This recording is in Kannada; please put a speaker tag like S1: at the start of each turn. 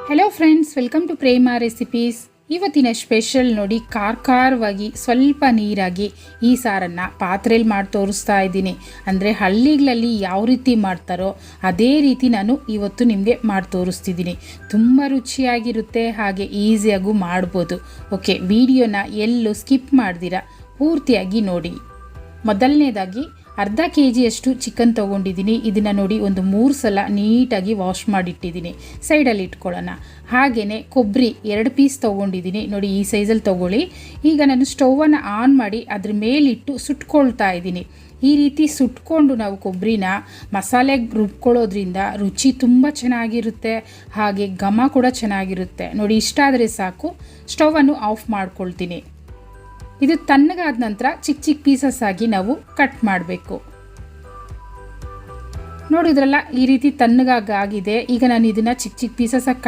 S1: Hello friends, welcome to Prema recipes. ಇವತ್ತಿನ ಸ್ಪೆಷಲ್ ನೋಡಿ, ಖಾರವಾಗಿ ಸ್ವಲ್ಪ ನೀರಾಗಿ ಈ ಸಾರನ್ನು ಪಾತ್ರೆಯಲ್ಲಿ ಮಾಡಿ ತೋರಿಸ್ತಾ ಇದ್ದೀನಿ. ಅಂದರೆ ಹಳ್ಳಿಗಳಲ್ಲಿ ಯಾವ ರೀತಿ ಮಾಡ್ತಾರೋ ಅದೇ ರೀತಿ ನಾನು ಇವತ್ತು ನಿಮಗೆ ಮಾಡಿ ತೋರಿಸ್ತಿದ್ದೀನಿ. ತುಂಬ ರುಚಿಯಾಗಿರುತ್ತೆ, ಹಾಗೆ ಈಸಿಯಾಗೂ ಮಾಡ್ಬೋದು. ಓಕೆ, ವಿಡಿಯೋನ ಎಲ್ಲೂ ಸ್ಕಿಪ್ ಮಾಡ್ದಿರಾ ಪೂರ್ತಿಯಾಗಿ ನೋಡಿ. ಮೊದಲನೇದಾಗಿ ಅರ್ಧ kg ಚಿಕನ್ ತೊಗೊಂಡಿದ್ದೀನಿ. ಇದನ್ನು ನೋಡಿ ಒಂದು 3 ಸಲ ನೀಟಾಗಿ ವಾಶ್ ಮಾಡಿಟ್ಟಿದ್ದೀನಿ. ಸೈಡಲ್ಲಿ ಇಟ್ಕೊಳ್ಳೋಣ. ಹಾಗೆಯೇ ಕೊಬ್ಬರಿ 2 ಪೀಸ್ ತೊಗೊಂಡಿದ್ದೀನಿ. ನೋಡಿ, ಈ ಸೈಜಲ್ಲಿ ತೊಗೊಳ್ಳಿ. ಈಗ ನಾನು ಸ್ಟೌವನ್ನು ಆನ್ ಮಾಡಿ ಅದ್ರ ಮೇಲಿಟ್ಟು ಸುಟ್ಕೊಳ್ತಾ ಇದ್ದೀನಿ. ಈ ರೀತಿ ಸುಟ್ಕೊಂಡು ನಾವು ಕೊಬ್ಬರಿನ ಮಸಾಲೆಗೆ ರುಬ್ಕೊಳ್ಳೋದ್ರಿಂದ ರುಚಿ ತುಂಬ ಚೆನ್ನಾಗಿರುತ್ತೆ, ಹಾಗೆ ಘಮ ಕೂಡ ಚೆನ್ನಾಗಿರುತ್ತೆ. ನೋಡಿ, ಇಷ್ಟಾದರೆ ಸಾಕು. ಸ್ಟವನ್ನು ಆಫ್ ಮಾಡ್ಕೊಳ್ತೀನಿ. ಇದು ತಣ್ಣಗಾದ ನಂತರ ಚಿಕ್ಕ ಚಿಕ್ಕ ಪೀಸಸ್ ಆಗಿ ನಾವು ಕಟ್ ಮಾಡಬೇಕು. ನೋಡಿದ್ರಲ್ಲ, ಈ ರೀತಿ ತಣ್ಣಗಾಗಿದೆ. ಈಗ ನಾನು ಇದನ್ನು ಚಿಕ್ಕ ಚಿಕ್ಕ ಪೀಸಸ್ ಆಗಿ ಕಟ್